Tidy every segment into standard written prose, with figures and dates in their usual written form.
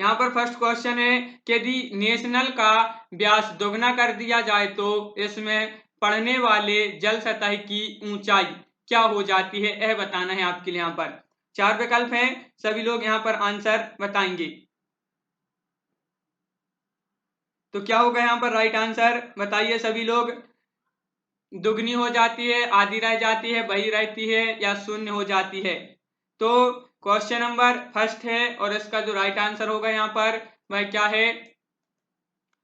यहाँ पर first question है कि यदि नेशनल का व्यास दोगुना कर दिया जाए तो इसमें पड़ने वाले जल सतह की ऊंचाई क्या हो जाती है, यह बताना है आपके लिए। यहाँ पर 4 विकल्प हैं, सभी लोग यहाँ पर आंसर बताएंगे। तो क्या होगा यहाँ पर राइट आंसर, बताइए सभी लोग। दुगनी हो जाती है, आधी रह जाती है, वही रहती है, या शून्य हो जाती है। तो क्वेश्चन नंबर फर्स्ट है और इसका जो राइट आंसर होगा यहाँ पर वह क्या है,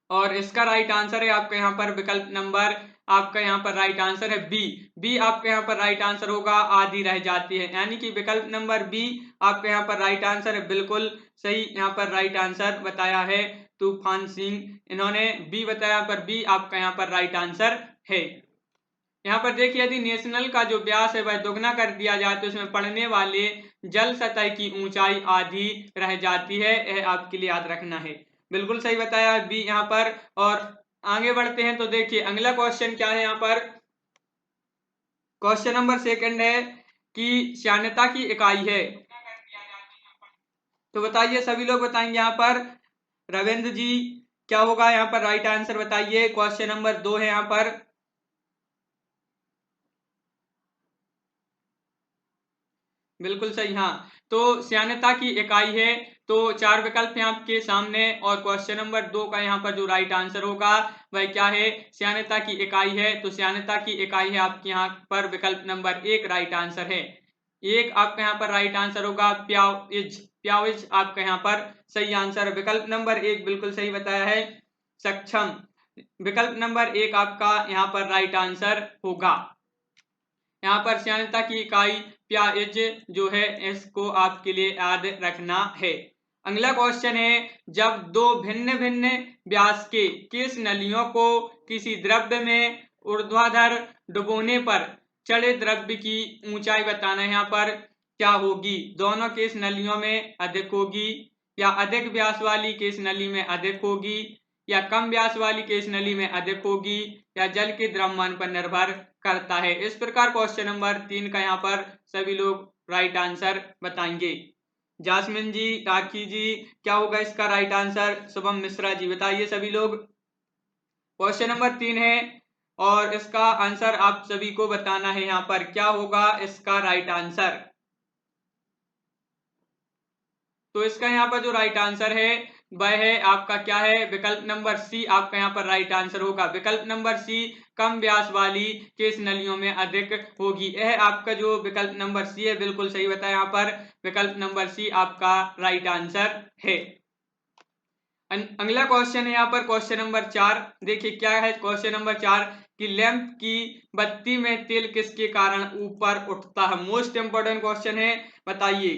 और इसका राइट आंसर है आपका यहाँ पर विकल्प नंबर, आपका यहाँ पर राइट आंसर है बी आपका यहाँ पर राइट आंसर होगा, आधी रह जाती है, यानी कि विकल्प नंबर बी आपका यहाँ पर राइट आंसर है। बिल्कुल सही यहाँ पर राइट आंसर बताया है तूफान सिंह, इन्होंने बी बताया, पर बी आपका यहाँ पर राइट आंसर है। यहाँ पर देखिए, यदि नेशनल का जो व्यास है वह दोगुना कर दिया जाए तो इसमें पड़ने वाले जल सतह की ऊंचाई आधी रह जाती है, यह आपके लिए याद रखना है। बिल्कुल सही बताया बी यहाँ पर। और आगे बढ़ते हैं तो देखिए अगला क्वेश्चन क्या है यहाँ पर। क्वेश्चन नंबर सेकंड है कि श्यानता की इकाई है, तो बताइए सभी लोग बताएंगे यहाँ पर। रविंद्र जी क्या होगा यहाँ पर राइट आंसर बताइए। क्वेश्चन नंबर 2 है यहाँ पर। बिल्कुल सही, हाँ। तो श्यानता की इकाई है, तो 4 विकल्प हैं आपके सामने, और क्वेश्चन नंबर 2 का यहाँ पर जो राइट आंसर होगा वह क्या है, श्यानता की इकाई है। तो श्यानता की इकाई है आपके यहाँ पर विकल्प नंबर 1 राइट आंसर है। एक आपका यहाँ पर राइट आंसर होगा प्याविज आपका यहाँ पर सही आंसर। विकल्प नंबर 1 बिल्कुल सही बताया है, सक्षम। विकल्प नंबर 1 आपका यहाँ पर राइट आंसर होगा। यहाँ पर श्यानता की इकाई प्याइज जो है, इसको आपके लिए याद रखना है। अगला क्वेश्चन है, जब दो भिन्न भिन्न व्यास के केश नलियों को किसी द्रव्य में ऊर्ध्वाधर डुबोने पर चढ़े द्रव्य की ऊंचाई बताना है। यहाँ पर क्या होगी, दोनों केश नलियों में अधिक होगी, या अधिक व्यास वाली केश नली में अधिक होगी, या कम व्यास वाली केश नली में अधिक होगी, या जल के द्रव्यमान पर निर्भर करता है। इस प्रकार क्वेश्चन नंबर 3 का यहाँ पर सभी लोग राइट आंसर बताएंगे। जासमिन जी, राखी जी, क्या होगा इसका राइट आंसर। शुभम मिश्रा जी, बताइए सभी लोग। क्वेश्चन नंबर 3 है और इसका आंसर आप सभी को बताना है। यहाँ पर क्या होगा इसका राइट आंसर। तो इसका यहाँ पर जो राइट आंसर है वह है आपका क्या है, विकल्प नंबर सी आपका यहाँ पर राइट आंसर होगा। विकल्प नंबर सी, कम व्यास वाली केश नलियों में अधिक होगी। यह आपका जो विकल्प नंबर सी है बिल्कुल सही बताया यहाँ पर, विकल्प नंबर सी आपका राइट आंसर है। अगला क्वेश्चन है यहाँ पर क्वेश्चन नंबर 4। देखिए क्या है क्वेश्चन नंबर 4 कि लैंप की बत्ती में तेल किसके कारण ऊपर उठता है। मोस्ट इंपोर्टेंट क्वेश्चन है, बताइए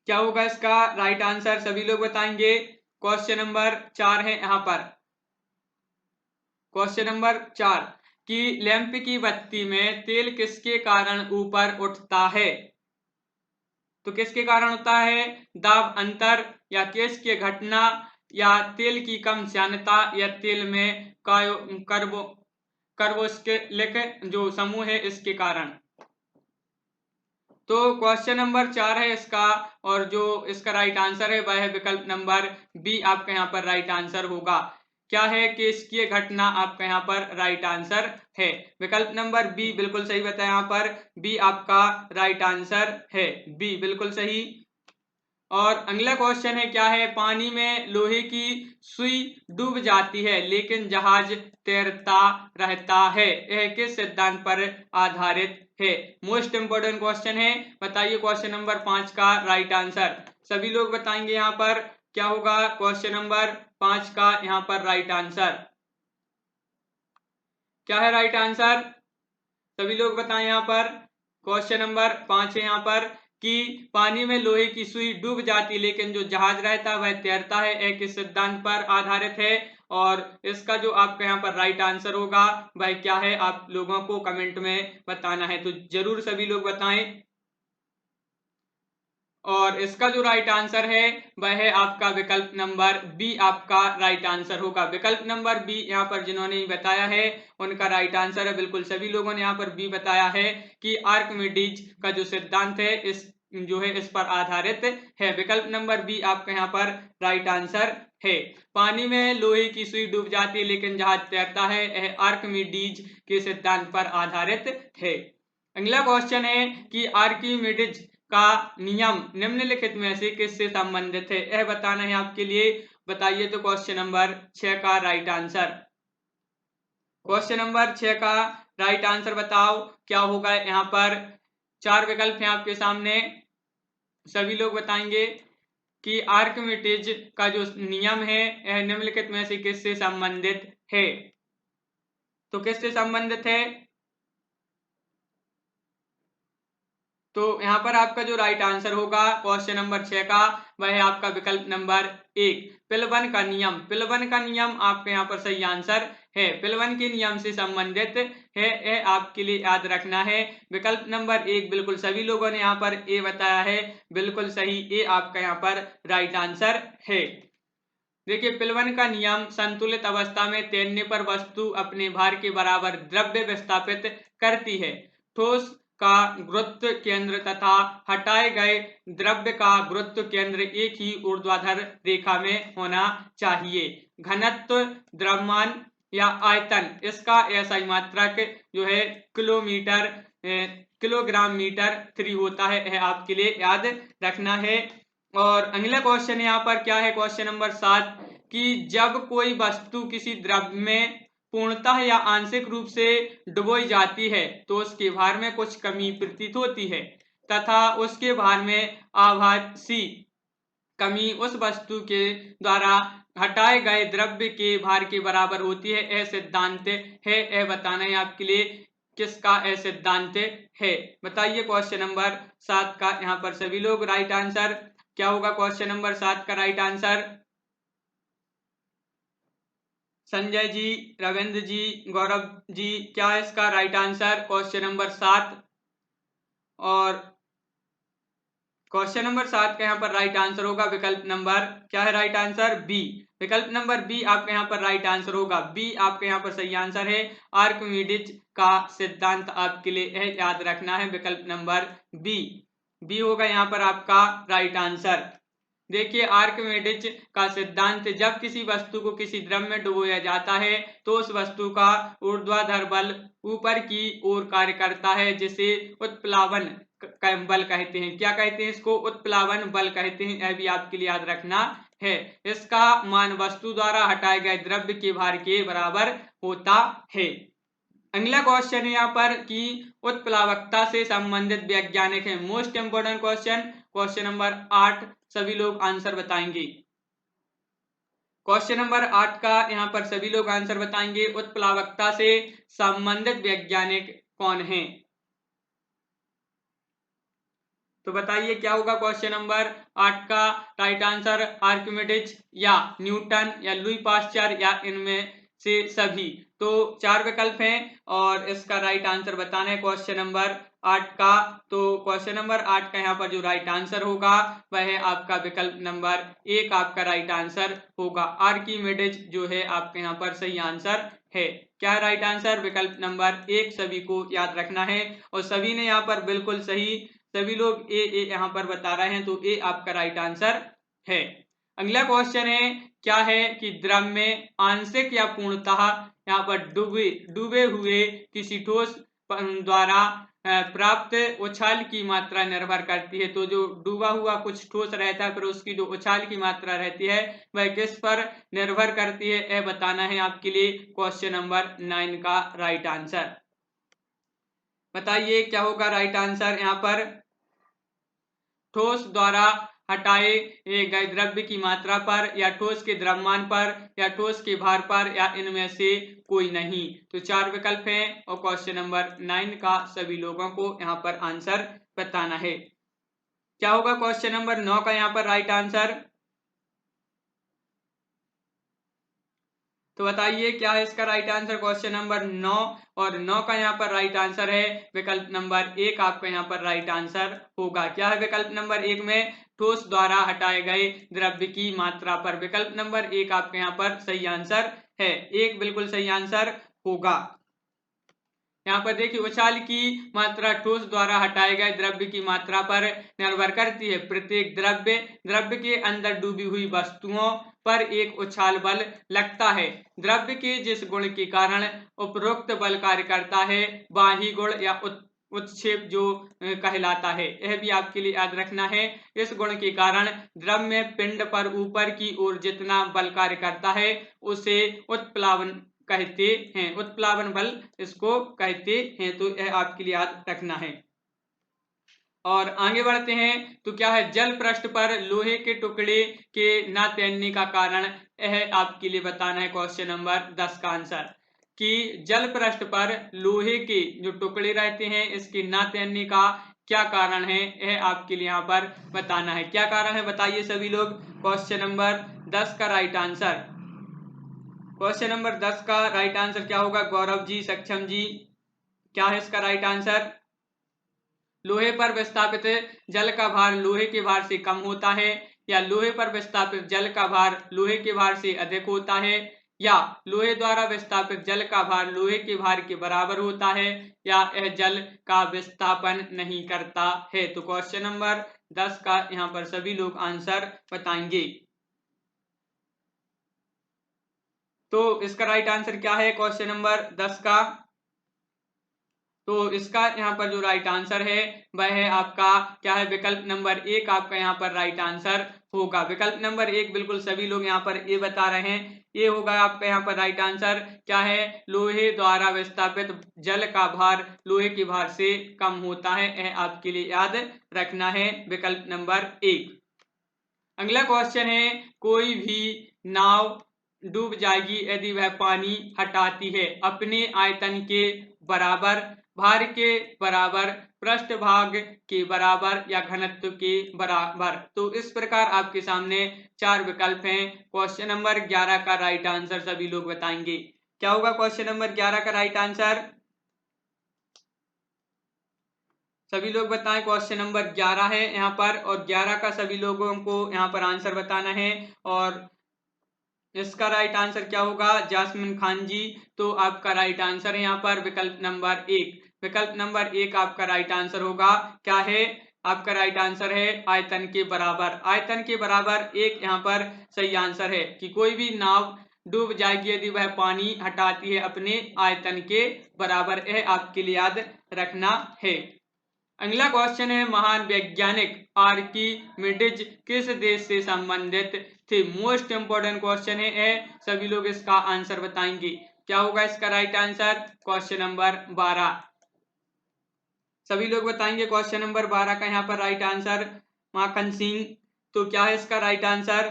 क्या होगा इसका राइट आंसर, सभी लोग बताएंगे। क्वेश्चन नंबर 4 है यहाँ पर। क्वेश्चन नंबर 4 कि लैंप की बत्ती में तेल किसके कारण ऊपर उठता है। तो किसके कारण होता है, दाब अंतर, या केश के घटना, या तेल की कम श्यानता, या तेल में कार्बोक्सिलिक जो समूह है इसके कारण। तो क्वेश्चन नंबर 4 है इसका, और जो इसका राइट आंसर है वह है विकल्प नंबर बी आपका यहाँ पर राइट आंसर होगा। क्या है कि इसकी घटना आपका यहाँ पर राइट आंसर है। विकल्प नंबर बी बिल्कुल सही बताया यहाँ पर, बी आपका राइट आंसर है, बी बिल्कुल सही। और अगला क्वेश्चन है क्या है, पानी में लोहे की सुई डूब जाती है लेकिन जहाज तैरता रहता है, यह किस सिद्धांत पर आधारित है। मोस्ट इंपोर्टेंट क्वेश्चन है, बताइए क्वेश्चन नंबर 5 का राइट आंसर। सभी लोग बताएंगे यहाँ पर क्या होगा क्वेश्चन नंबर 5 का यहाँ पर राइट आंसर। क्या है राइट आंसर, सभी लोग बताएं यहाँ पर। क्वेश्चन नंबर 5 है यहाँ पर कि पानी में लोहे की सुई डूब जाती लेकिन जो जहाज रहता है वह तैरता है, एक सिद्धांत पर आधारित है। और इसका जो आपका यहाँ पर राइट आंसर होगा वह क्या है, आप लोगों को कमेंट में बताना है, तो जरूर सभी लोग बताएं। और इसका जो राइट आंसर है वह है आपका विकल्प नंबर बी आपका राइट आंसर होगा। विकल्प नंबर बी यहाँ पर जिन्होंने बताया है उनका राइट आंसर है, बिल्कुल सभी लोगों ने यहाँ पर बी बताया है कि आर्किमिडीज का जो सिद्धांत है इस जो है इस पर आधारित है। विकल्प नंबर बी आपका यहाँ पर राइट आंसर है। पानी में लोहे की सुई डूब जाती है लेकिन जहाज तैरता है, यह आर्किमिडीज के सिद्धांत पर आधारित है। अगला क्वेश्चन है कि आर्किमिडीज का नियम निम्नलिखित में से किससे संबंधित है, यह बताना है आपके लिए। बताइए तो क्वेश्चन नंबर 6 का राइट आंसर। क्वेश्चन नंबर 6 का राइट आंसर बताओ क्या होगा। यहाँ पर 4 विकल्प हैं आपके सामने, सभी लोग बताएंगे कि आर्किमिडीज का जो नियम है यह निम्नलिखित में से किससे संबंधित है। तो किससे संबंधित है, तो यहाँ पर आपका जो राइट आंसर होगा क्वेश्चन नंबर 6 का, वह है आपका विकल्प नंबर 1 पिलवन का नियम। पिलवन का नियम आपके यहाँ पर सही आंसर है, पिलवन के नियम से संबंधित है, यह आपके लिए याद रखना है। विकल्प नंबर 1 बिल्कुल सभी लोगों ने यहाँ पर ए बताया है, बिल्कुल सही, ए आपका यहाँ पर राइट आंसर है। देखिए पिलवन का नियम संतुलित अवस्था में तैरने पर वस्तु अपने भार के बराबर द्रव्य विस्थापित करती है। ठोस का गुरुत्व केंद्र तथा हटाए गए द्रव्य का गुरुत्व केंद्र एक ही ऊर्ध्वाधर रेखा में होना चाहिए। घनत्व, द्रव्यमान या आयतन, इसका एसआई मात्रक जो है किलोमीटर किलोग्राम मीटर 3 होता है, यह आपके लिए याद रखना है। और अगला क्वेश्चन यहाँ पर क्या है, क्वेश्चन नंबर 7 कि जब कोई वस्तु किसी द्रव्य में पूर्णतः या आंशिक रूप से डुबोई जाती है तो उसके भार में कुछ कमी प्रतीत होती है तथा उसके भार में आभासी कमी उस वस्तु के द्वारा हटाए गए द्रव्य के भार के बराबर होती है। यह सिद्धांत है, यह बताना है आपके लिए किसका यह सिद्धांत है। बताइए क्वेश्चन नंबर 7 का यहाँ पर सभी लोग राइट आंसर क्या होगा। क्वेश्चन नंबर 7 का राइट आंसर संजय जी, रविंद्र जी, गौरव जी, क्या है इसका राइट आंसर क्वेश्चन नंबर 7। और क्वेश्चन नंबर 7 का यहाँ पर राइट आंसर होगा विकल्प नंबर क्या है राइट आंसर बी। विकल्प नंबर बी आपके यहाँ पर राइट आंसर होगा, बी आपके यहाँ पर सही आंसर है। आर्किमिडीज का सिद्धांत आपके लिए यह याद रखना है, विकल्प नंबर बी, बी होगा यहाँ पर आपका राइट आंसर। देखिए आर्किमिडीज का सिद्धांत, जब किसी वस्तु को किसी द्रव में डुबोया जाता है तो उस वस्तु का ऊर्ध्वाधर बल ऊपर की ओर कार्य करता है, जिसे उत्प्लावन बल कहते हैं। क्या कहते हैं इसको, उत्प्लावन बल कहते हैं, यह भी आपके लिए याद रखना है। इसका मान वस्तु द्वारा हटाए गए द्रव्य के भार के बराबर होता है। अगला क्वेश्चन है यहाँ पर कि उत्प्लावकता से संबंधित वैज्ञानिक है। Most important question, question number 8 सभी लोग आंसर बताएंगे। क्वेश्चन नंबर 8 का यहाँ पर सभी लोग आंसर बताएंगे, उत्प्लावकता से संबंधित वैज्ञानिक कौन है। तो बताइए क्या होगा क्वेश्चन नंबर 8 का राइट आंसर, आर्किमिडीज या न्यूटन या लुई पास्चर या इनमें से सभी। तो 4 विकल्प हैं और इसका राइट आंसर बताना है क्वेश्चन नंबर 8 का। तो क्वेश्चन नंबर 8 का यहाँ पर जो राइट आंसर होगा वह है आपका विकल्प नंबर 1 आपका राइट आंसर होगा। आर्किमिडीज जो है आपके यहाँ पर सही आंसर है। क्या राइट आंसर, विकल्प नंबर 1 सभी को याद रखना है। और सभी ने यहाँ पर बिल्कुल सही, सभी लोग ए यहाँ पर बता रहे हैं, तो ए आपका राइट आंसर है। अगला क्वेश्चन है क्या है कि द्रव में आंशिक या पूर्णतः यहाँ पर डूबे हुए किसी ठोस द्वारा प्राप्त उछाल की मात्रा निर्भर करती है। तो जो डूबा हुआ कुछ ठोस रहता है फिर उसकी जो उछाल की मात्रा रहती है वह किस पर निर्भर करती है, यह बताना है आपके लिए क्वेश्चन नंबर 9 का राइट आंसर। बताइए क्या होगा राइट आंसर यहाँ पर, ठोस द्वारा हटाए गए द्रव्य की मात्रा पर या ठोस के द्रव्यमान पर या ठोस के भार पर या इनमें से कोई नहीं। तो 4 विकल्प हैं और क्वेश्चन नंबर 9 का सभी लोगों को यहाँ पर आंसर बताना है। क्या होगा क्वेश्चन नंबर 9 का यहाँ पर राइट आंसर। तो बताइए क्या है इसका राइट आंसर क्वेश्चन नंबर 9। और 9 का यहाँ पर राइट आंसर है विकल्प नंबर 1 आपका यहाँ पर राइट आंसर होगा। क्या है विकल्प नंबर 1 में, ठोस द्वारा हटाए गए द्रव्य की मात्रा पर। विकल्प नंबर 1 आपके यहाँ पर सही आंसर है, 1 बिल्कुल सही आंसर होगा। यहाँ पर देखिए उछाल की मात्रा ठोस द्वारा हटाए गए द्रव्य की मात्रा पर निर्भर करती है। प्रत्येक द्रव्य के अंदर डूबी हुई वस्तुओं पर एक उछाल बल लगता है। द्रव्य के जिस गुण के कारण उपरोक्त बल कार्य करता है वही गुण या उत्क्षेप जो कहलाता है। यह भी आपके लिए याद रखना है। इस गुण के कारण द्रव्य में पिंड पर ऊपर की ओर जितना बल कार्य करता है उसे उत्प्लावन कहते हैं। उत्प्लावन बल इसको कहते हैं। तो यह आपके लिए याद रखना है। और आगे बढ़ते हैं तो क्या है, जल पृष्ठ पर लोहे के टुकड़े के न तैरने का कारण, यह आपके लिए बताना है क्वेश्चन नंबर 10 का आंसर, कि जल पृष्ठ पर लोहे के जो टुकड़े रहते हैं इसके न तैरने का क्या कारण है, यह आपके लिए यहाँ पर बताना है। क्या कारण है बताइए सभी लोग। क्वेश्चन नंबर 10 का राइट आंसर, क्वेश्चन नंबर 10 का राइट आंसर क्या होगा गौरव जी, सक्षम जी, क्या है इसका राइट आंसर। लोहे पर विस्थापित जल का भार लोहे के भार से कम होता है, या लोहे पर विस्थापित जल का भार लोहे के भार से अधिक होता है, या लोहे द्वारा विस्थापित जल का भार लोहे के भार के बराबर होता है, या यह जल का विस्थापन नहीं करता है। तो क्वेश्चन नंबर 10 का यहाँ पर सभी लोग आंसर बताएंगे। तो इसका राइट आंसर क्या है क्वेश्चन नंबर 10 का। तो इसका यहाँ पर जो राइट आंसर है वह है आपका क्या है, विकल्प नंबर 1 आपका यहाँ पर राइट आंसर होगा। विकल्प नंबर 1 बिल्कुल सभी लोग यहाँ पर ए बता रहे हैं, ये होगा आपका यहाँ पर राइट आंसर। क्या है, लोहे द्वारा विस्थापित जल का भार लोहे के भार से कम होता है, यह आपके लिए याद रखना है, विकल्प नंबर 1। अगला क्वेश्चन है, कोई भी नाव डूब जाएगी यदि वह पानी हटाती है अपने आयतन के बराबर, भार के बराबर, पृष्ठभाग के बराबर या घनत्व के बराबर। तो इस प्रकार आपके सामने 4 विकल्प हैं। क्वेश्चन नंबर 11 का राइट आंसर सभी लोग बताएंगे। क्या होगा क्वेश्चन नंबर 11 का राइट आंसर, सभी लोग बताएं। क्वेश्चन नंबर 11 है यहाँ पर, और 11 का सभी लोगों को यहाँ पर आंसर बताना है। और इसका राइट आंसर क्या होगा जासमिन खान जी। तो आपका राइट आंसर है यहाँ पर विकल्प नंबर 1। विकल्प नंबर 1 आपका राइट आंसर होगा। क्या है आपका राइट आंसर है आयतन के बराबर। आयतन के बराबर एक यहाँ पर सही आंसर है कि कोई भी नाव डूब जाएगी यदि वह पानी हटाती है अपने आयतन के बराबर। यह आपके लिए याद रखना है। अगला क्वेश्चन है, महान वैज्ञानिक आर्किमिडीज किस देश से संबंधित थे। मोस्ट इंपोर्टेंट क्वेश्चन है, सभी लोग इसका आंसर बताएंगे। क्या होगा इसका राइट आंसर क्वेश्चन नंबर 12, सभी लोग बताएंगे क्वेश्चन नंबर 12 का यहाँ पर राइट आंसर माखन सिंह। तो क्या है इसका राइट आंसर,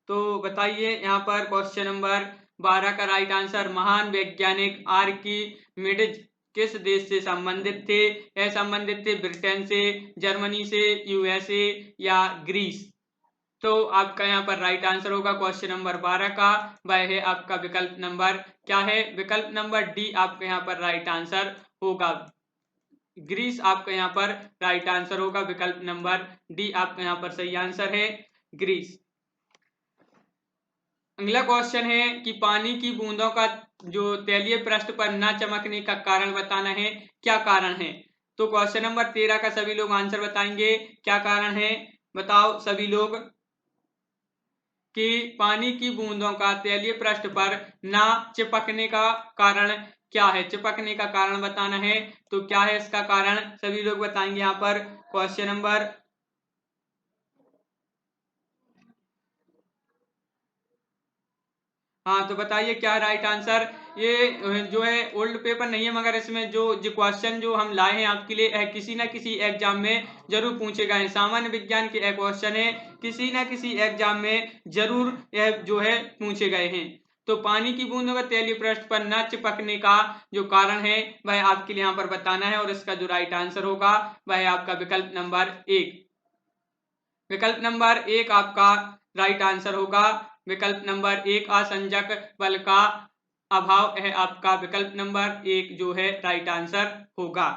तो बताइए यहाँ पर क्वेश्चन नंबर 12 का राइट आंसर, महान वैज्ञानिक आर्किमिडीज किस देश से संबंधित थे। यह संबंधित थे ब्रिटेन से, जर्मनी से, यूएसए या ग्रीस। तो आपका यहाँ पर राइट आंसर होगा क्वेश्चन नंबर 12 का, वह है आपका विकल्प नंबर क्या है, विकल्प नंबर डी आपका यहाँ पर राइट आंसर होगा। ग्रीस आपका यहाँ पर राइट आंसर होगा, विकल्प नंबर डी आपका यहाँ पर सही आंसर है, ग्रीस। अगला क्वेश्चन है कि पानी की बूंदों का जो तैलीय पृष्ठ पर न चमकने का कारण बताना है, क्या कारण है। तो क्वेश्चन नंबर 13 का सभी लोग आंसर बताएंगे। क्या कारण है बताओ सभी लोग, कि पानी की बूंदों का तैलीय पृष्ठ पर ना चिपकने का कारण क्या है। चिपकने का कारण बताना है। तो क्या है इसका कारण, सभी लोग बताएंगे यहाँ पर। क्वेश्चन नंबर हाँ, तो बताइए क्या राइट आंसर। ये जो है ओल्ड पेपर नहीं है, मगर इसमें जो क्वेश्चन जो हम लाए हैं आपके लिए किसी ना किसी एग्जाम में जरूर पूछे गए हैं। सामान्य विज्ञान के क्वेश्चन है, किसी ना किसी एग्जाम में जरूर यह जो है पूछे गए हैं। तो पानी की बूंदों का तैलीय पृष्ठ पर न चिपकने का जो कारण है वह आपके लिए यहाँ पर बताना है, और इसका जो राइट आंसर होगा वह आपका विकल्प नंबर 1। विकल्प नंबर 1 आपका राइट आंसर होगा, विकल्प नंबर 1 असंजक बल का अभाव है आपका विकल्प नंबर 1 जो है राइट आंसर होगा।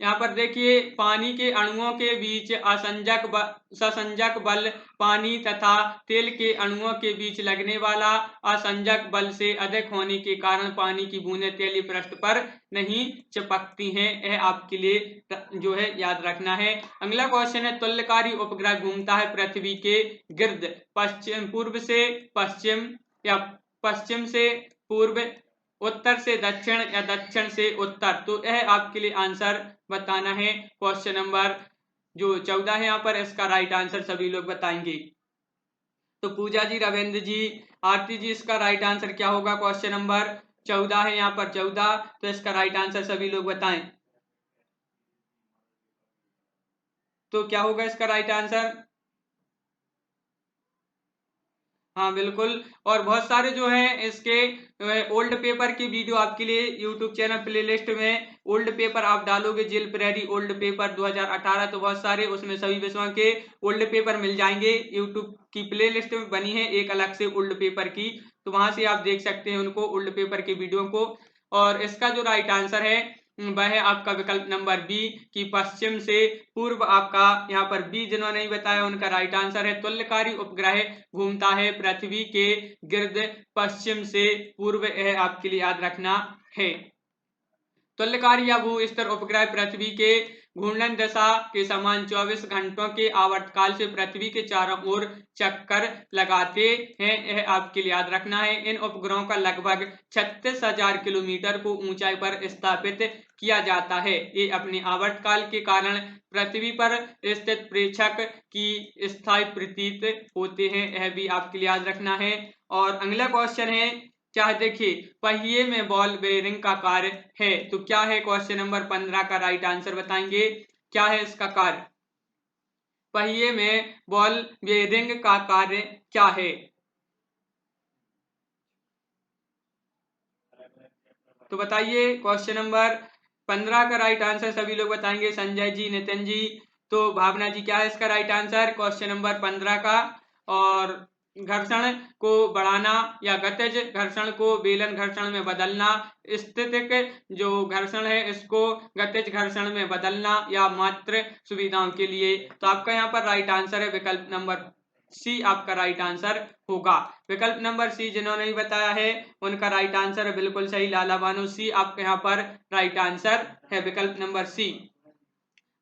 यहाँ पर देखिए पानी के अणुओं के बीच ससंजक बल पानी तथा तेल के अणुओं के बीच लगने वाला असंजक बल से अधिक होने के कारण पानी की बूंदें तैलीय पृष्ठ पर नहीं चिपकती हैं। यह आपके लिए जो है याद रखना है। अगला क्वेश्चन है तुल्यकारी उपग्रह घूमता है पृथ्वी के गिर्द पूर्व से पश्चिम या पश्चिम से पूर्व, उत्तर से दक्षिण या दक्षिण से उत्तर। तो यह आपके लिए आंसर बताना है। क्वेश्चन नंबर जो 14 है यहाँ पर इसका राइट आंसर सभी लोग बताएंगे। तो पूजा जी, रविंद्र जी, आरती जी, इसका राइट आंसर क्या होगा? क्वेश्चन नंबर 14 है यहाँ पर 14, तो इसका राइट आंसर सभी लोग बताएं। तो क्या होगा इसका राइट आंसर? हाँ बिल्कुल। और बहुत सारे जो है इसके ओल्ड पेपर की वीडियो आपके लिए यूट्यूब चैनल प्लेलिस्ट में ओल्ड पेपर आप डालोगे जिल प्रेरी ओल्ड पेपर 2018, तो बहुत सारे उसमें सभी विषयों के ओल्ड पेपर मिल जाएंगे। यूट्यूब की प्लेलिस्ट में बनी है एक अलग से ओल्ड पेपर की, तो वहां से आप देख सकते हैं उनको ओल्ड पेपर की वीडियो को। और इसका जो राइट आंसर है वह है आपका विकल्प नंबर बी कि पश्चिम से पूर्व। आपका यहाँ पर बी जिन्होंने नहीं बताया उनका राइट आंसर है तुल्यकारी उपग्रह घूमता है पृथ्वी के गिर्द पश्चिम से पूर्व। यह आपके लिए याद रखना है। तुल्यकारी या भू स्तर उपग्रह पृथ्वी के घूर्णन दशा के समान 24 घंटों के आवर्तकाल से पृथ्वी के चारों ओर चक्कर लगाते हैं। यह आपके लिए याद रखना है। इन उपग्रहों का लगभग 36,000 किलोमीटर को ऊंचाई पर स्थापित किया जाता है। ये अपने आवर्तकाल के कारण पृथ्वी पर स्थित प्रेक्षक की स्थायी प्रतीत होते हैं। यह भी आपके लिए याद रखना है। और अगला क्वेश्चन है, चाहे देखिए पहिए में बॉल बेयरिंग का कार्य है, तो क्या है? क्वेश्चन नंबर 15 का राइट आंसर बताएंगे। क्या है इसका कार्य? पहिए में बॉल बेयरिंग का कार्य क्या है? तो बताइए क्वेश्चन नंबर 15 का राइट आंसर सभी लोग बताएंगे। संजय जी, नितिन जी, तो भावना जी, क्या है इसका राइट आंसर क्वेश्चन नंबर 15 का? और घर्षण को बढ़ाना या गतिज घर्षण को बेलन घर्षण में बदलना, स्थितिक जो घर्षण है इसको गतिज घर्षण में बदलना, या मात्र सुविधाओं के लिए। तो आपका यहाँ पर राइट आंसर है विकल्प नंबर सी आपका राइट आंसर होगा। विकल्प नंबर सी जिन्होंने नहीं बताया है उनका राइट आंसर है बिल्कुल सही, लाला बानो, सी आपके यहाँ पर राइट आंसर है विकल्प नंबर सी।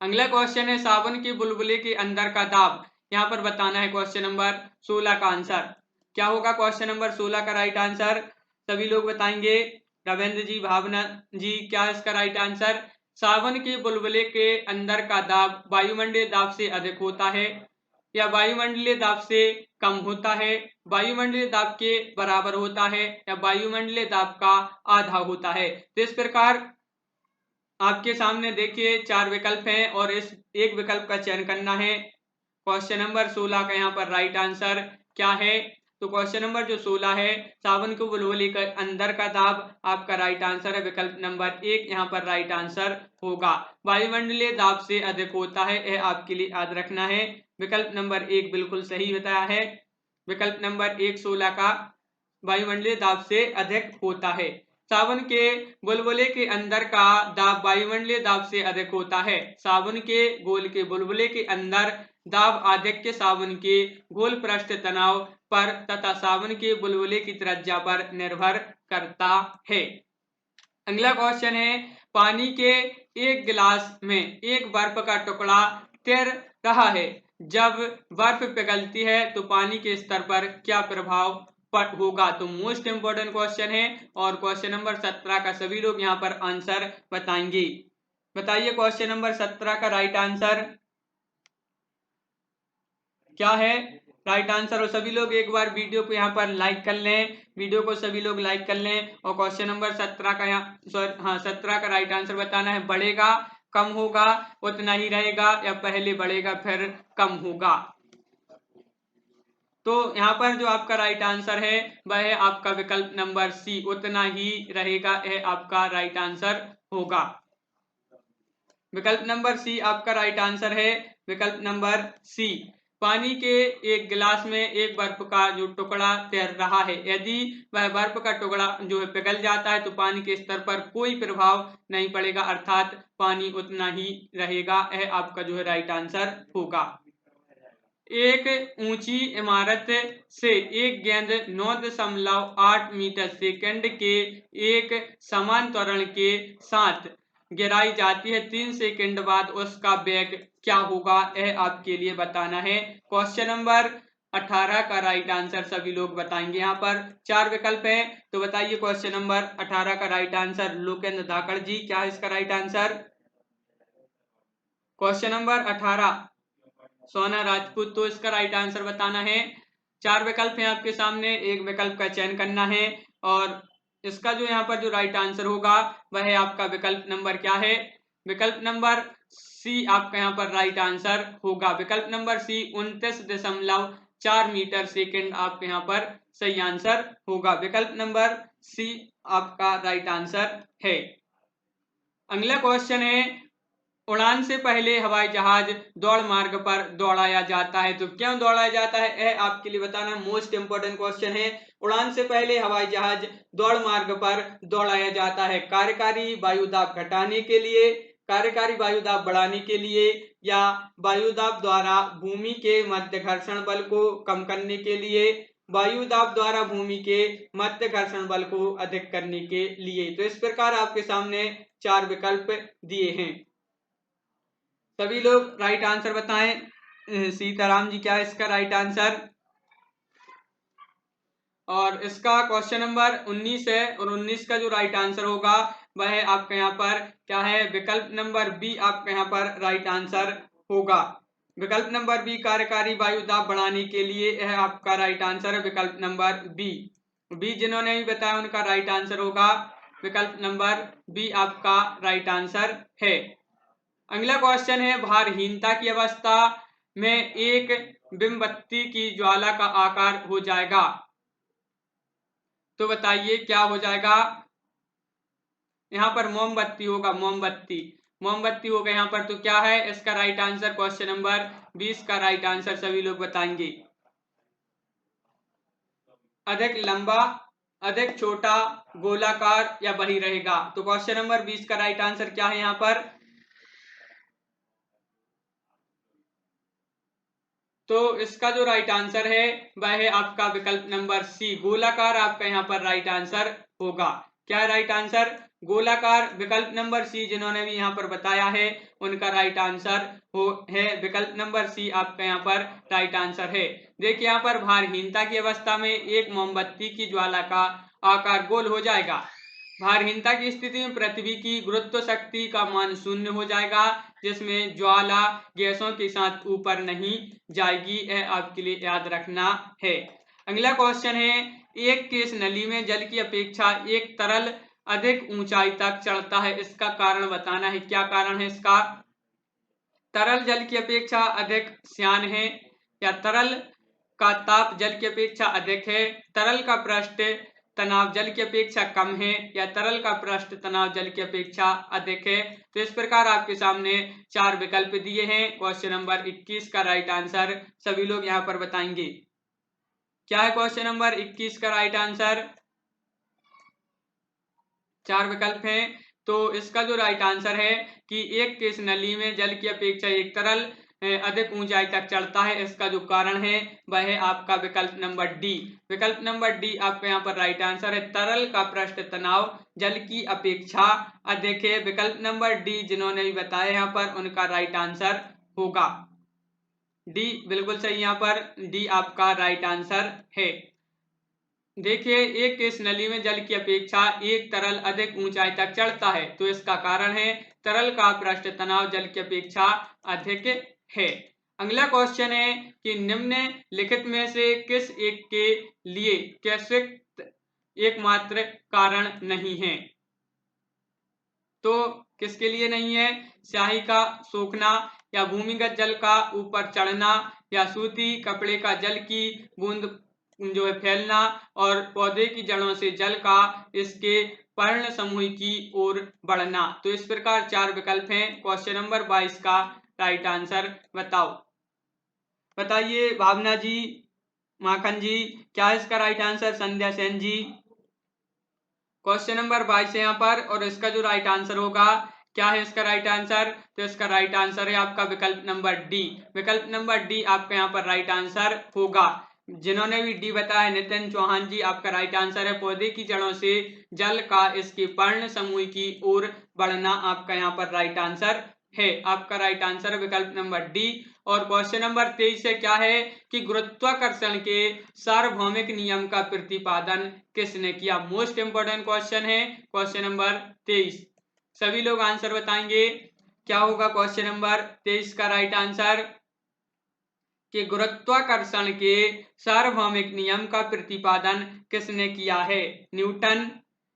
अगला क्वेश्चन है साबुन के बुलबुले के अंदर का दाब यहाँ पर बताना है। क्वेश्चन नंबर 16 का आंसर क्या होगा? क्वेश्चन नंबर 16 का राइट आंसर सभी लोग बताएंगे। रविंद्र जी, भावना जी, क्या है इसका राइट आंसर? साबुन के बुलबुले के अंदर का दाब वायुमंडलीय दाब से अधिक होता है या वायुमंडलीय दाब से कम होता है, वायुमंडलीय दाब के बराबर होता है, या वायुमंडलीय दाब का आधा होता है। तो इस प्रकार आपके सामने देखिए 4 विकल्प हैं और इस एक विकल्प का चयन करना है। क्वेश्चन नंबर 16 का यहाँ पर राइट आंसर क्या है? तो क्वेश्चन नंबर जो 16 है साबुन के बुलबुले के अंदर का दाब आपका राइट आंसर है विकल्प नंबर 1 यहाँ पर राइट आंसर होगा। वायुमंडलीय दाब से अधिक होता है, यह आपके लिए याद रखना है। विकल्प नंबर 1 बिल्कुल सही बताया है। विकल्प नंबर 1 16 का वायुमंडलीय दाब से अधिक होता है। साबुन के बुलबुले के अंदर का दाब वायुमंडलीय दाब से अधिक होता है। साबुन के गोल के बुलबुले के अंदर दाब आधिक्य साबुन के गोल पृष्ठ तनाव पर तथा साबुन के बुलबुले की त्रिज्या पर निर्भर करता है। अगला क्वेश्चन है पानी के एक गिलास में एक बर्फ का टुकड़ा तैर रहा है, जब बर्फ पिघलती है तो पानी के स्तर पर क्या प्रभाव होगा? तो मोस्ट इंपोर्टेंट क्वेश्चन है और क्वेश्चन नंबर 17 का सभी लोग यहाँ पर आंसर बताएंगे। बताइए क्वेश्चन नंबर 17 का राइट आंसर क्या है? Right answer. और सभी लोग एक बार वीडियो को यहाँ पर लाइक कर लें, वीडियो को सभी लोग लाइक कर लें। और क्वेश्चन नंबर 17 का यहाँ 17 का राइट आंसर बताना है। बढ़ेगा, कम होगा, उतना ही रहेगा, या पहले बढ़ेगा फिर कम होगा? तो यहाँ पर जो आपका राइट आंसर है वह है आपका विकल्प नंबर सी, उतना ही रहेगा, यह आपका राइट आंसर होगा। विकल्प नंबर सी आपका राइट आंसर है, विकल्प नंबर सी। पानी के एक गिलास में एक बर्फ का जो टुकड़ा तैर रहा है, यदि वह बर्फ का टुकड़ा जो है पिघल जाता है तो पानी के स्तर पर कोई प्रभाव नहीं पड़ेगा, अर्थात पानी उतना ही रहेगा। यह आपका जो है राइट आंसर होगा। एक ऊंची इमारत से एक गेंद 9.8 मीटर सेकंड के एक समान त्वरण के साथ गिराई जाती है, 3 सेकंड बाद उसका वेग क्या होगा, यह आपके लिए बताना है। क्वेश्चन नंबर 18 का राइट आंसर सभी लोग बताएंगे। यहाँ पर 4 विकल्प हैं, तो बताइए क्वेश्चन नंबर 18 का राइट आंसर। लोकेंद्र धाकड़ जी, क्या है इसका राइट आंसर? क्वेश्चन नंबर 18 सोना राजपूत, तो इसका राइट आंसर बताना है। 4 विकल्प हैं आपके सामने, एक विकल्प का चयन करना है और इसका जो यहाँ पर जो राइट आंसर होगा वह है आपका विकल्प नंबर क्या है? विकल्प नंबर सी आपका यहाँ पर राइट आंसर होगा। विकल्प नंबर सी 29.4 मीटर सेकंड आपके यहाँ पर सही आंसर होगा। विकल्प नंबर सी आपका राइट आंसर है। अगला क्वेश्चन है, उड़ान से पहले हवाई जहाज दौड़ मार्ग पर दौड़ाया जाता है, तो क्यों दौड़ाया जाता है यह आपके लिए बताना। मोस्ट इंपोर्टेंट क्वेश्चन है। उड़ान से पहले हवाई जहाज दौड़ मार्ग पर दौड़ाया जाता है, कार्यकारी वायुदाब घटाने के लिए, कार्यकारी वायुदाब बढ़ाने के लिए, या वायुदाब द्वारा भूमि के माध्याकर्षण बल को कम करने के लिए, वायुदाब द्वारा भूमि के माध्याकर्षण बल को अधिक करने के लिए। तो इस प्रकार आपके सामने 4 विकल्प दिए हैं। सभी लोग राइट आंसर बताएं। सीताराम जी, क्या है इसका राइट आंसर? और इसका क्वेश्चन नंबर 19 है और 19 का जो राइट आंसर होगा वह है आपका यहाँ पर क्या है? विकल्प नंबर बी आपका यहाँ पर राइट आंसर होगा। विकल्प नंबर बी, कार्यकारी वायुदाब बढ़ाने के लिए, यह आपका राइट आंसर है। विकल्प नंबर बी जिन्होंने भी बताया उनका राइट आंसर होगा। विकल्प नंबर बी आपका राइट आंसर है। अगला क्वेश्चन है, भारहीनता की अवस्था में एक बिंबत्ती की ज्वाला का आकार हो जाएगा, तो बताइए क्या हो जाएगा? यहाँ पर मोमबत्ती होगा, मोमबत्ती होगा यहाँ पर। तो क्या है इसका राइट आंसर? क्वेश्चन नंबर 20 का राइट आंसर सभी लोग बताएंगे। अधिक लंबा, अधिक छोटा, गोलाकार या वही रहेगा? तो क्वेश्चन नंबर 20 का राइट आंसर क्या है यहाँ पर? तो इसका जो राइट आंसर है वह है आपका विकल्प नंबर सी, गोलाकार आपका यहाँ पर राइट आंसर होगा। क्या राइट आंसर? गोलाकार। विकल्प नंबर सी जिन्होंने भी यहाँ पर बताया है उनका राइट आंसर है विकल्प नंबर सी आपका यहाँ पर राइट आंसर है। देखिए यहाँ पर भारहीनता की अवस्था में एक मोमबत्ती की ज्वाला का आकार गोल हो जाएगा। भारहीनता की स्थिति में पृथ्वी की गुरुत्व शक्ति का मान 0 हो जाएगा, जिसमें ज्वाला गैसों के साथ ऊपर नहीं जाएगी। यह आपके लिए याद रखना है। अगला क्वेश्चन है, एक केस नली में जल की अपेक्षा एक तरल अधिक ऊंचाई तक चढ़ता है, इसका कारण बताना है। क्या कारण है इसका? तरल जल की अपेक्षा अधिक श्यान है, या तरल का ताप जल की अपेक्षा अधिक है, तरल का पृष्ठ तनाव जल की अपेक्षा कम है, या तरल का पृष्ठ तनाव जल की अपेक्षा अधिक है। तो इस प्रकार आपके सामने 4 विकल्प दिए हैं। क्वेश्चन नंबर 21 का राइट आंसर सभी लोग यहाँ पर बताएंगे। क्या है क्वेश्चन नंबर 21 का राइट आंसर? 4 विकल्प हैं, तो इसका जो राइट आंसर है कि एक केस नली में जल की अपेक्षा एक तरल अधिक ऊंचाई तक चढ़ता है, इसका जो कारण है वह है आपका विकल्प नंबर डी। विकल्प नंबर डी आपका यहाँ पर राइट आंसर है, तरल का पृष्ठ तनाव जल की अपेक्षा अधिक है। विकल्प नंबर डी जिन्होंने भी बताया यहाँ पर उनका राइट आंसर होगा। डी बिल्कुल सही, यहाँ पर डी आपका राइट आंसर है। देखिए, एक केस नली में जल की अपेक्षा एक तरल अधिक ऊंचाई तक चढ़ता है, तो इसका कारण है तरल का पृष्ठ तनाव जल की अपेक्षा अधिक है। अगला क्वेश्चन है कि निम्नलिखित में से किस एक के लिए कैसेट एकमात्र कारण नहीं है? तो किसके लिए नहीं है? स्याही का सूखना, या भूमिगत जल का ऊपर चढ़ना, या सूती कपड़े का जल की बूंद जो है फैलना, और पौधे की जड़ों से जल का इसके पर्ण समूह की ओर बढ़ना। तो इस प्रकार 4 विकल्प हैं। क्वेश्चन नंबर 22 का राइट आंसर बताओ। बताइए भावना जी, माखन जी, क्या है इसका राइट आंसर? संध्या सेन जी। क्वेश्चन नंबर 22 है यहाँ पर, और इसका जो राइट आंसर होगा, क्या है इसका राइट आंसर? तो इसका राइट आंसर है आपका विकल्प नंबर डी। विकल्प नंबर डी आपका यहाँ पर राइट आंसर होगा। जिन्होंने भी डी बताया, नितिन चौहान जी, आपका राइट आंसर है पौधे की जड़ों से जल का इसके पर्ण समूह की ओर बढ़ना, आपका यहाँ पर राइट आंसर है। आपका राइट आंसर है विकल्प नंबर डी। और क्वेश्चन नंबर 23 से क्या है कि गुरुत्वाकर्षण के सार्वभौमिक नियम का प्रतिपादन किसने किया? मोस्ट इंपोर्टेंट क्वेश्चन है क्वेश्चन नंबर 23। सभी लोग आंसर बताएंगे, क्या होगा क्वेश्चन नंबर 23 का राइट आंसर? कि गुरुत्वाकर्षण के सार्वभौमिक नियम का प्रतिपादन किसने किया है? न्यूटन,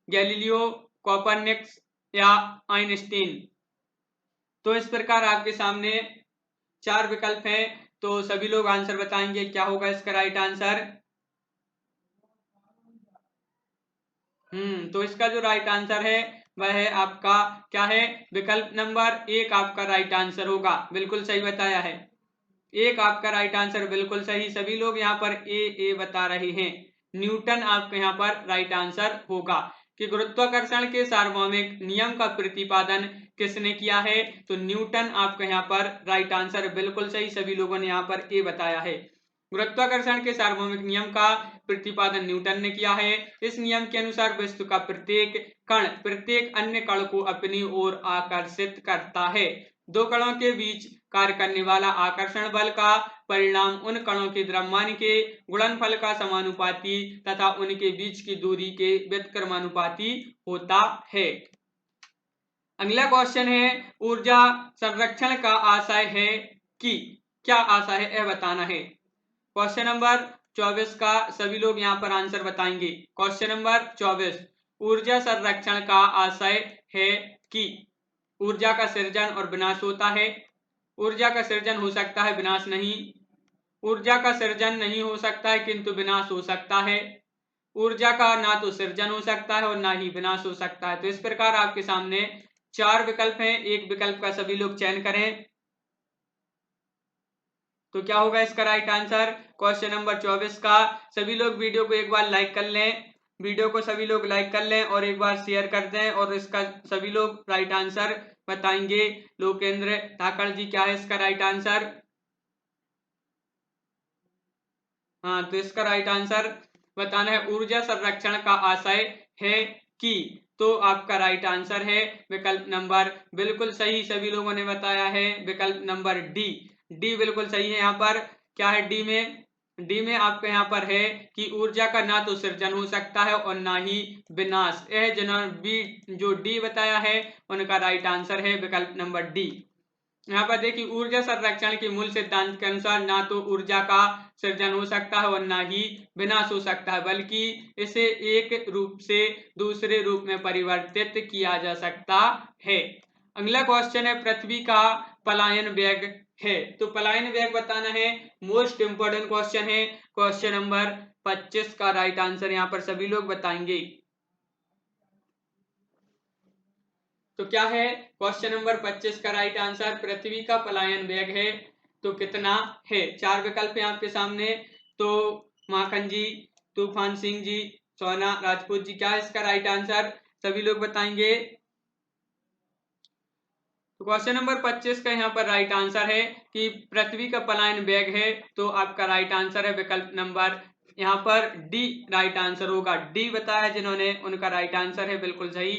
गैलीलियो, कोपरनिकस या आइंस्टीन? तो इस प्रकार आपके सामने 4 विकल्प हैं, तो सभी लोग आंसर बताएंगे, क्या होगा इसका राइट आंसर? तो इसका जो राइट आंसर है वह है आपका, क्या है? विकल्प नंबर 1 आपका राइट आंसर होगा। बिल्कुल सही बताया है, 1 आपका राइट आंसर, बिल्कुल सही। सभी लोग यहाँ पर ए बता रहे हैं। न्यूटन आपके यहाँ पर राइट आंसर होगा। कि गुरुत्वाकर्षण के सार्वभौमिक नियम का प्रतिपादन किसने किया है? तो न्यूटन आपका यहाँ पर राइट आंसर, बिल्कुल सही। सभी लोगों ने यहाँ पर ए बताया है। गुरुत्वाकर्षण के सार्वभौमिक नियम का प्रतिपादन न्यूटन ने किया है। इस नियम के अनुसार वस्तु का प्रत्येक कण प्रत्येक अन्य कण को अपनी ओर आकर्षित करता है। दो कणों के बीच कार्य करने वाला आकर्षण बल का परिणाम उन कणों के द्रव्यमान के गुणनफल का समानुपाती तथा उनके बीच की दूरी के व्युत्क्रमानुपाती होता है। अगला क्वेश्चन है, ऊर्जा संरक्षण का आशय है कि, क्या आशय है यह बताना है। क्वेश्चन नंबर 24 का सभी लोग यहाँ पर आंसर बताएंगे। क्वेश्चन नंबर 24, ऊर्जा संरक्षण का आशय है कि ऊर्जा का सृजन और विनाश होता है। ऊर्जा का सृजन हो सकता है, विनाश नहीं। ऊर्जा का सृजन नहीं हो सकता है किंतु विनाश हो सकता है। ऊर्जा का ना तो सृजन हो सकता है और ना ही विनाश हो सकता है। तो इस प्रकार आपके सामने 4 विकल्प हैं, एक विकल्प का सभी लोग चयन करें, तो क्या होगा इसका राइट आंसर? क्वेश्चन नंबर 24 का सभी लोग वीडियो को एक बार लाइक कर लें, वीडियो को सभी लोग लाइक कर लें और एक बार शेयर कर दें, और इसका सभी लोग राइट आंसर बताएंगे। लोकेंद्र धाकड़ जी, क्या है इसका राइट आंसर? हाँ, तो इसका राइट आंसर बताना है, ऊर्जा संरक्षण का आशय है कि, तो आपका राइट आंसर है विकल्प नंबर, बिल्कुल सही सभी लोगों ने बताया है, विकल्प नंबर डी। डी बिल्कुल सही है। यहाँ पर क्या है डी में? डी में आपके यहाँ पर है कि ऊर्जा का ना तो सृजन हो सकता है और ना ही विनाश। यह जिन्होंने बी जो डी बताया है उनका राइट आंसर है विकल्प नंबर डी। यहाँ पर देखिए, ऊर्जा संरक्षण के मूल सिद्धांत के अनुसार ना तो ऊर्जा का सृजन हो सकता है और ना ही विनाश हो सकता है, बल्कि इसे एक रूप से दूसरे रूप में परिवर्तित किया जा सकता है। अगला क्वेश्चन है, पृथ्वी का पलायन वेग है, तो पलायन वेग बताना है। मोस्ट इंपोर्टेंट क्वेश्चन है। क्वेश्चन नंबर 25 का राइट आंसर यहाँ पर सभी लोग बताएंगे, तो क्या है क्वेश्चन नंबर 25 का राइट आंसर? पृथ्वी का पलायन वेग है तो कितना है? 4 विकल्प हैं आपके सामने, तो माखन जी, तूफान सिंह जी, सोना राजपूत जी, क्या है इसका राइट आंसर? सभी लोग बताएंगे। तो क्वेश्चन नंबर 25 का यहाँ पर राइट आंसर है कि पृथ्वी का पलायन वेग है, तो आपका राइट आंसर है विकल्प नंबर यहाँ पर डी राइट आंसर होगा। डी बताया जिन्होंने उनका राइट आंसर है, बिल्कुल सही।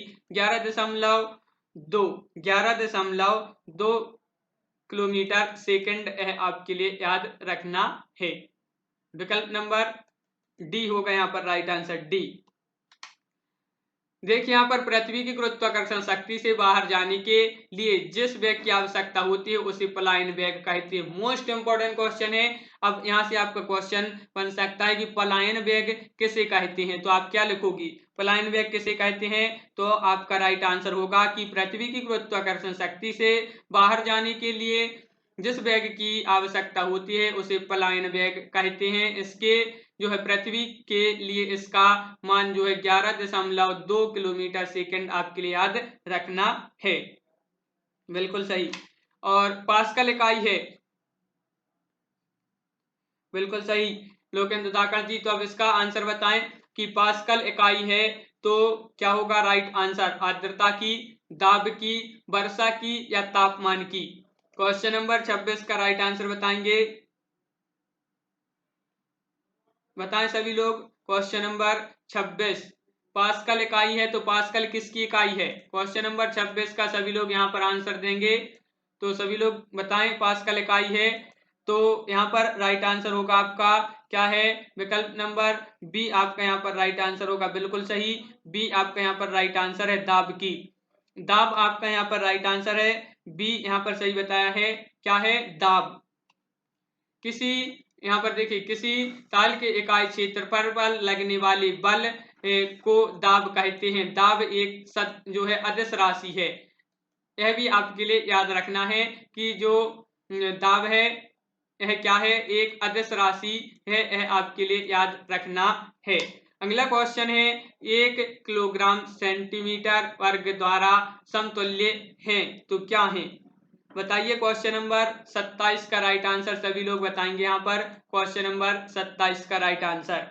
11.2 किलोमीटर सेकंड है आपके लिए याद रखना है। विकल्प नंबर डी होगा यहाँ पर राइट आंसर, डी। देखिए, यहाँ पर पृथ्वी की गुरुत्वाकर्षण शक्ति से बाहर जाने के लिए जिस वेग की आवश्यकता होती है उसे पलायन वेग कहते हैं। मोस्ट इंपोर्टेंट क्वेश्चन है। अब यहाँ से आपका क्वेश्चन बन सकता है कि पलायन वेग किसे कहते हैं, तो आप क्या लिखोगी? पलायन वेग किसे कहते हैं? तो आपका राइट आंसर होगा कि पृथ्वी की गुरुत्वाकर्षण शक्ति से बाहर जाने के लिए जिस वेग की आवश्यकता होती है उसे पलायन वेग कहते हैं। इसके जो है पृथ्वी के लिए इसका मान जो है 11.2 किलोमीटर सेकंड आपके लिए याद रखना है, बिल्कुल सही। और पास्कल इकाई है, बिल्कुल सही लोकेंद्र दाकड़ जी। तो अब इसका आंसर बताएं कि पास्कल इकाई है तो क्या होगा राइट आंसर? आर्द्रता की, दाब की, वर्षा की या तापमान की? क्वेश्चन नंबर 26 का राइट आंसर बताएंगे, बताएं सभी लोग। क्वेश्चन नंबर 26 पास्कल इकाई है तो पास्कल किसकी इकाई है? क्वेश्चन नंबर 26 का सभी लोग यहाँ पर आंसर देंगे, तो सभी लोग बताएं पास्कल इकाई है तो यहाँ पर राइट आंसर होगा आपका क्या है? विकल्प नंबर बी आपका यहाँ पर राइट आंसर होगा। बिल्कुल सही, बी आपका यहाँ पर राइट आंसर है, दाब की। दाब आपका यहाँ पर राइट आंसर है, बी यहाँ पर सही बताया है। क्या है? दाब। किसी यहाँ पर देखिए किसी ताल के इकाई क्षेत्रफल पर लगने वाले बल को दाब कहते हैं। दाब एक जो है अदिश राशि है। यह भी आपके लिए याद रखना है कि जो दाब है यह क्या है? एक अदिश राशि है, यह आपके लिए याद रखना है। अगला क्वेश्चन है 1 किलोग्राम सेंटीमीटर वर्ग द्वारा समतुल्य है तो क्या है? बताइए। क्वेश्चन नंबर 27 का राइट आंसर सभी लोग बताएंगे यहाँ पर। क्वेश्चन नंबर 27 का राइट आंसर,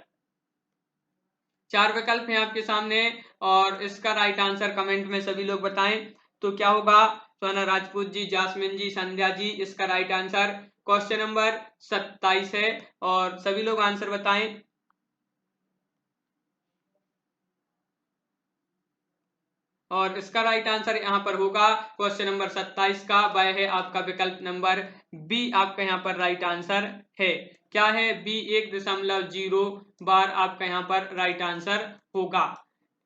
4 विकल्प हैं आपके सामने और इसका राइट आंसर कमेंट में सभी लोग बताएं तो क्या होगा? सोना राजपूत जी, जासमिन जी, संध्या जी, इसका राइट आंसर क्वेश्चन नंबर 27 है और सभी लोग आंसर बताएं। और इसका राइट आंसर यहाँ पर होगा क्वेश्चन नंबर 27 का, वह है आपका विकल्प नंबर बी आपका यहाँ पर राइट आंसर है। क्या है? बी 1.0 बार आपका यहाँ पर राइट आंसर होगा।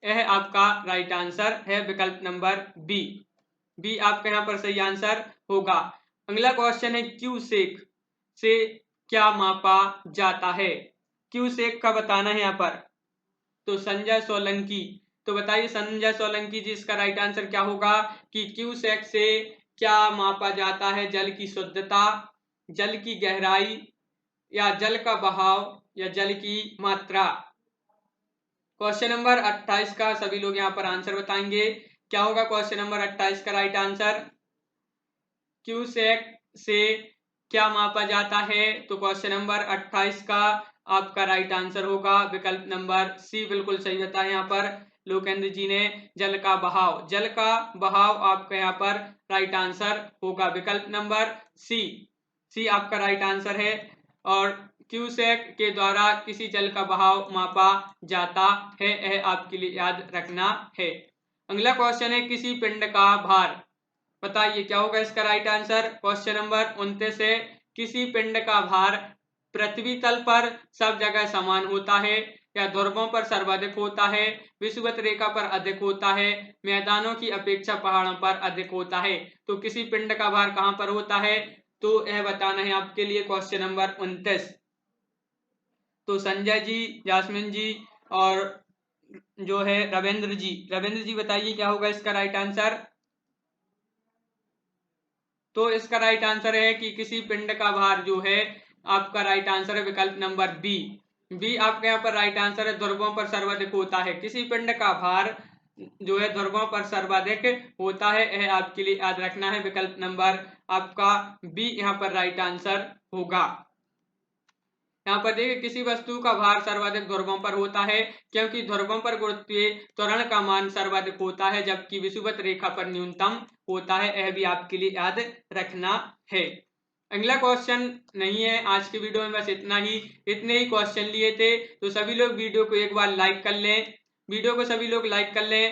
यह आपका राइट आंसर है विकल्प नंबर बी। बी आपका यहाँ पर सही आंसर होगा। अगला क्वेश्चन है क्यूसेक से क्या मापा जाता है? क्यूसेक का बताना है यहाँ पर। तो संजय सोलंकी, तो बताइए संजय सोलंकी जी, इसका राइट आंसर क्या होगा कि क्यूसेक से क्या मापा जाता है? जल की शुद्धता, जल की गहराई या जल का बहाव या जल की मात्रा? क्वेश्चन नंबर 28 का सभी लोग यहाँ पर आंसर बताएंगे। क्या होगा क्वेश्चन नंबर 28 का राइट आंसर? क्यूसेक से क्या मापा जाता है? तो क्वेश्चन नंबर 28 का आपका राइट आंसर होगा विकल्प नंबर सी। बिल्कुल सही बताया यहाँ पर लोकेंद्र जी ने, जल का बहाव। जल का बहाव आपका यहाँ पर राइट आंसर होगा विकल्प नंबर सी। सी आपका राइट आंसर है और क्यूसेक के द्वारा किसी जल का बहाव मापा जाता है, यह आपके लिए याद रखना है। अगला क्वेश्चन है किसी पिंड का भार, बताइए क्या होगा इसका राइट आंसर? क्वेश्चन नंबर 29 है किसी पिंड का भार पृथ्वी तल पर सब जगह समान होता है या ध्रुवों पर सर्वाधिक होता है, विषुवत रेखा पर अधिक होता है, मैदानों की अपेक्षा पहाड़ों पर अधिक होता है? तो किसी पिंड का भार कहां पर होता है तो यह बताना है आपके लिए क्वेश्चन नंबर 29। तो संजय जी, जासमिन जी और जो है रविंद्र जी बताइए क्या होगा इसका राइट आंसर? तो इसका राइट आंसर है कि किसी पिंड का भार जो है आपका राइट आंसर है विकल्प नंबर बी। बी आपके यहाँ पर राइट आंसर है, ध्रुवों पर सर्वाधिक होता है। किसी पिंड का भार जो है ध्रुवों पर सर्वाधिक होता है, यह आपके लिए याद रखना है विकल्प नंबर आपका बी यहाँ पर राइट आंसर होगा। यहाँ पर देखिए किसी वस्तु का भार सर्वाधिक ध्रुवों पर होता है क्योंकि ध्रुवों पर गुरुत्वीय त्वरण का मान सर्वाधिक होता है जबकि विषुवत रेखा पर न्यूनतम होता है। यह भी आपके लिए याद रखना है। अगला क्वेश्चन नहीं है आज की वीडियो में, बस इतना ही, इतने ही क्वेश्चन लिए थे। तो सभी लोग वीडियो को एक बार लाइक कर लें, वीडियो को सभी लोग लाइक कर लें।